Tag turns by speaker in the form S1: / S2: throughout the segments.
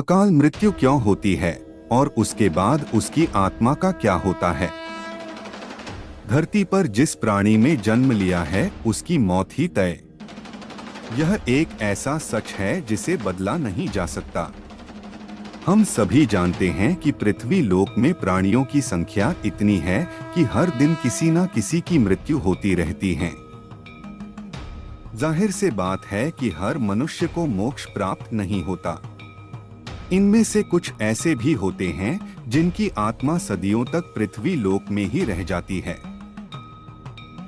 S1: अकाल मृत्यु क्यों होती है और उसके बाद उसकी आत्मा का क्या होता है। धरती पर जिस प्राणी में जन्म लिया है उसकी मौत ही तय। यह एक ऐसा सच है जिसे बदला नहीं जा सकता। हम सभी जानते हैं कि पृथ्वी लोक में प्राणियों की संख्या इतनी है कि हर दिन किसी न किसी की मृत्यु होती रहती है। जाहिर से बात है कि हर मनुष्य को मोक्ष प्राप्त नहीं होता। इनमें से कुछ ऐसे भी होते हैं जिनकी आत्मा सदियों तक पृथ्वी लोक में ही रह जाती है।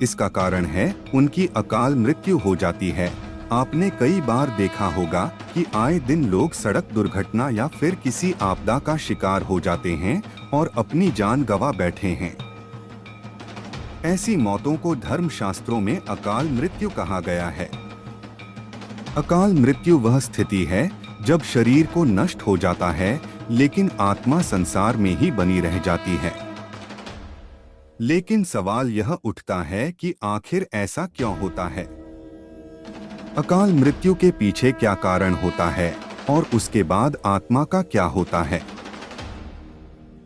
S1: इसका कारण है उनकी अकाल मृत्यु हो जाती है। आपने कई बार देखा होगा कि आए दिन लोग सड़क दुर्घटना या फिर किसी आपदा का शिकार हो जाते हैं और अपनी जान गंवा बैठे हैं। ऐसी मौतों को धर्मशास्त्रों में अकाल मृत्यु कहा गया है। अकाल मृत्यु वह स्थिति है जब शरीर को नष्ट हो जाता है लेकिन आत्मा संसार में ही बनी रह जाती है। लेकिन सवाल यह उठता है कि आखिर ऐसा क्यों होता है। अकाल मृत्यु के पीछे क्या कारण होता है और उसके बाद आत्मा का क्या होता है।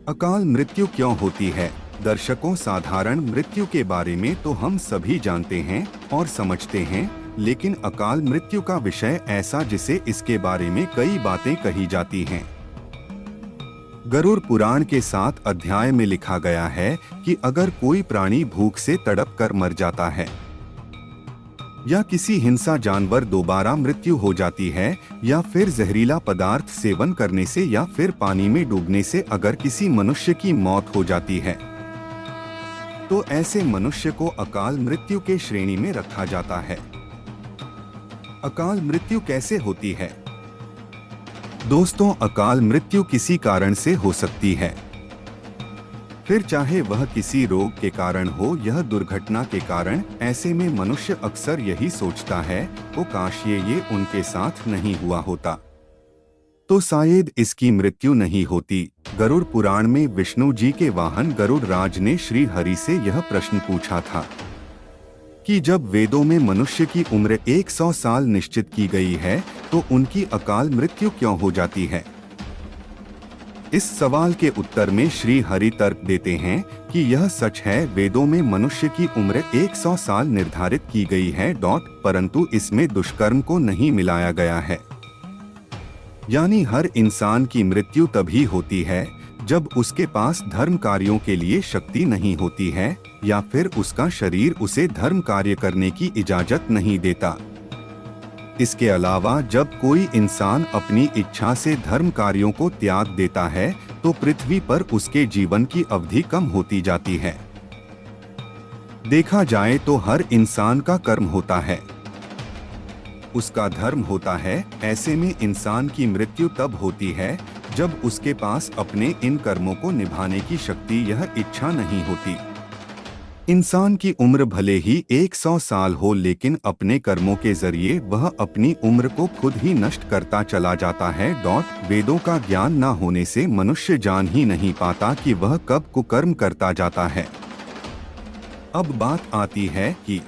S1: अकाल मृत्यु क्यों होती है। दर्शकों, साधारण मृत्यु के बारे में तो हम सभी जानते हैं और समझते हैं, लेकिन अकाल मृत्यु का विषय ऐसा जिसे इसके बारे में कई बातें कही जाती हैं। गरुड़ पुराण के 7 अध्याय में लिखा गया है कि अगर कोई प्राणी भूख से तड़प कर मर जाता है या किसी हिंसा जानवर दोबारा मृत्यु हो जाती है या फिर जहरीला पदार्थ सेवन करने से या फिर पानी में डूबने से अगर किसी मनुष्य की मौत हो जाती है तो ऐसे मनुष्य को अकाल मृत्यु के श्रेणी में रखा जाता है। अकाल मृत्यु कैसे होती है। दोस्तों, अकाल मृत्यु किसी कारण से हो सकती है, फिर चाहे वह किसी रोग के कारण हो या दुर्घटना के कारण। ऐसे में मनुष्य अक्सर यही सोचता है, ओ काश ये उनके साथ नहीं हुआ होता तो शायद इसकी मृत्यु नहीं होती। गरुड़ पुराण में विष्णु जी के वाहन गरुड़ राज ने श्री हरि से यह प्रश्न पूछा था कि जब वेदों में मनुष्य की उम्र 100 साल निश्चित की गई है तो उनकी अकाल मृत्यु क्यों हो जाती है। इस सवाल के उत्तर में श्री हरि तर्क देते हैं कि यह सच है, वेदों में मनुष्य की उम्र 100 साल निर्धारित की गई है परंतु इसमें दुष्कर्म को नहीं मिलाया गया है। यानी हर इंसान की मृत्यु तभी होती है जब उसके पास धर्म कार्यों के लिए शक्ति नहीं होती है या फिर उसका शरीर उसे धर्म कार्य करने की इजाजत नहीं देता। इसके अलावा जब कोई इंसान अपनी इच्छा से धर्म कार्यों को त्याग देता है तो पृथ्वी पर उसके जीवन की अवधि कम होती जाती है। देखा जाए तो हर इंसान का कर्म होता है, उसका धर्म होता है। ऐसे में इंसान की मृत्यु तब होती है जब उसके पास अपने इन कर्मों को निभाने की शक्ति यह इच्छा नहीं होती। इंसान की उम्र भले ही 100 साल हो लेकिन अपने कर्मों के जरिए वह अपनी उम्र को खुद ही नष्ट करता चला जाता है। वेदों का ज्ञान न होने से मनुष्य जान ही नहीं पाता कि वह कब कुकर्म करता जाता है। अब बात आती है कि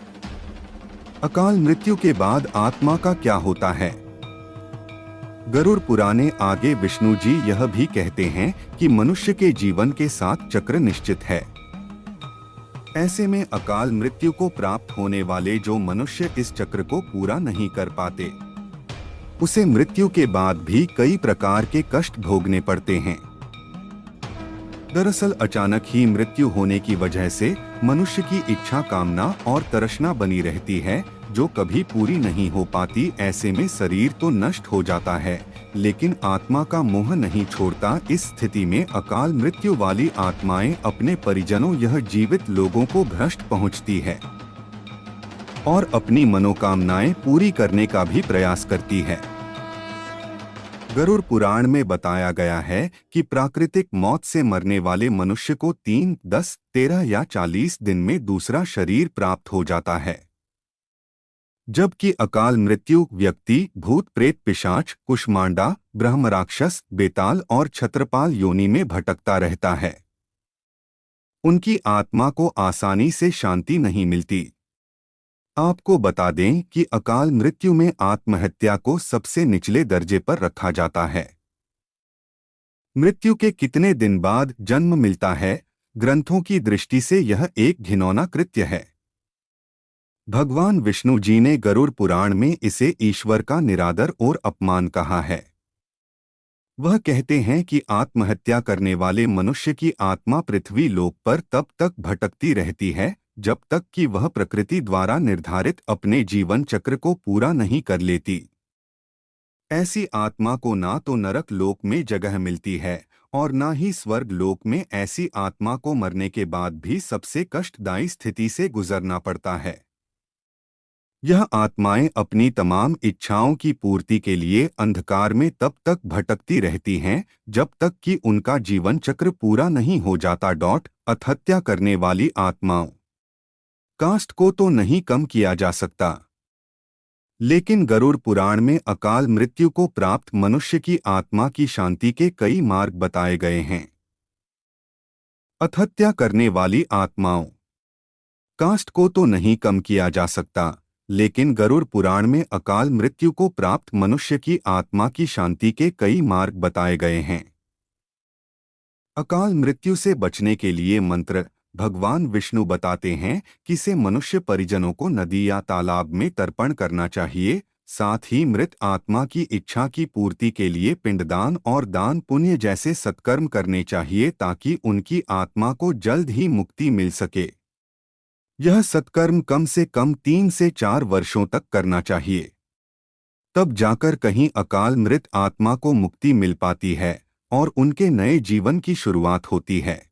S1: अकाल मृत्यु के बाद आत्मा का क्या होता है। गरुड़ पुराणे आगे विष्णु जी यह भी कहते हैं कि मनुष्य के जीवन के 7 चक्र निश्चित है। ऐसे में अकाल मृत्यु को प्राप्त होने वाले जो मनुष्य इस चक्र को पूरा नहीं कर पाते उसे मृत्यु के बाद भी कई प्रकार के कष्ट भोगने पड़ते हैं। दरअसल अचानक ही मृत्यु होने की वजह से मनुष्य की इच्छा, कामना और तृष्णा बनी रहती है जो कभी पूरी नहीं हो पाती। ऐसे में शरीर तो नष्ट हो जाता है लेकिन आत्मा का मोह नहीं छोड़ता। इस स्थिति में अकाल मृत्यु वाली आत्माएं अपने परिजनों यह जीवित लोगों को भ्रष्ट पहुंचती है और अपनी मनोकामनाएं पूरी करने का भी प्रयास करती है। गरुड़ पुराण में बताया गया है कि प्राकृतिक मौत से मरने वाले मनुष्य को 3, 10, 13 या 40 दिन में दूसरा शरीर प्राप्त हो जाता है, जबकि अकाल मृत्यु व्यक्ति भूत, प्रेत, पिशाच, कुष्मांडा, ब्रह्म, राक्षस, बेताल और छत्रपाल योनि में भटकता रहता है। उनकी आत्मा को आसानी से शांति नहीं मिलती। आपको बता दें कि अकाल मृत्यु में आत्महत्या को सबसे निचले दर्जे पर रखा जाता है। मृत्यु के कितने दिन बाद जन्म मिलता है? ग्रंथों की दृष्टि से यह एक घिनौना कृत्य है। भगवान विष्णु जी ने गरुड़ पुराण में इसे ईश्वर का निरादर और अपमान कहा है। वह कहते हैं कि आत्महत्या करने वाले मनुष्य की आत्मा पृथ्वी लोक पर तब तक भटकती रहती है जब तक कि वह प्रकृति द्वारा निर्धारित अपने जीवन चक्र को पूरा नहीं कर लेती। ऐसी आत्मा को ना तो नरक लोक में जगह मिलती है और ना ही स्वर्ग लोक में। ऐसी आत्मा को मरने के बाद भी सबसे कष्टदायी स्थिति से गुजरना पड़ता है। यह आत्माएं अपनी तमाम इच्छाओं की पूर्ति के लिए अंधकार में तब तक भटकती रहती हैं जब तक कि उनका जीवन चक्र पूरा नहीं हो जाता। आत्महत्या करने वाली आत्माओं कास्ट को तो नहीं कम किया जा सकता, लेकिन गरुड़ पुराण में अकाल मृत्यु को प्राप्त मनुष्य की आत्मा की शांति के कई मार्ग बताए गए हैं। आत्महत्या करने वाली आत्माओं कास्ट को तो नहीं कम किया जा सकता, लेकिन गरुड़ पुराण में अकाल मृत्यु को प्राप्त मनुष्य की आत्मा की शांति के कई मार्ग बताए गए हैं। अकाल मृत्यु से बचने के लिए मंत्र भगवान विष्णु बताते हैं कि से मनुष्य परिजनों को नदी या तालाब में तर्पण करना चाहिए। साथ ही मृत आत्मा की इच्छा की पूर्ति के लिए पिंडदान और दान पुण्य जैसे सत्कर्म करने चाहिए ताकि उनकी आत्मा को जल्द ही मुक्ति मिल सके। यह सत्कर्म कम से कम 3 से 4 वर्षों तक करना चाहिए, तब जाकर कहीं अकाल मृत आत्मा को मुक्ति मिल पाती है और उनके नए जीवन की शुरुआत होती है।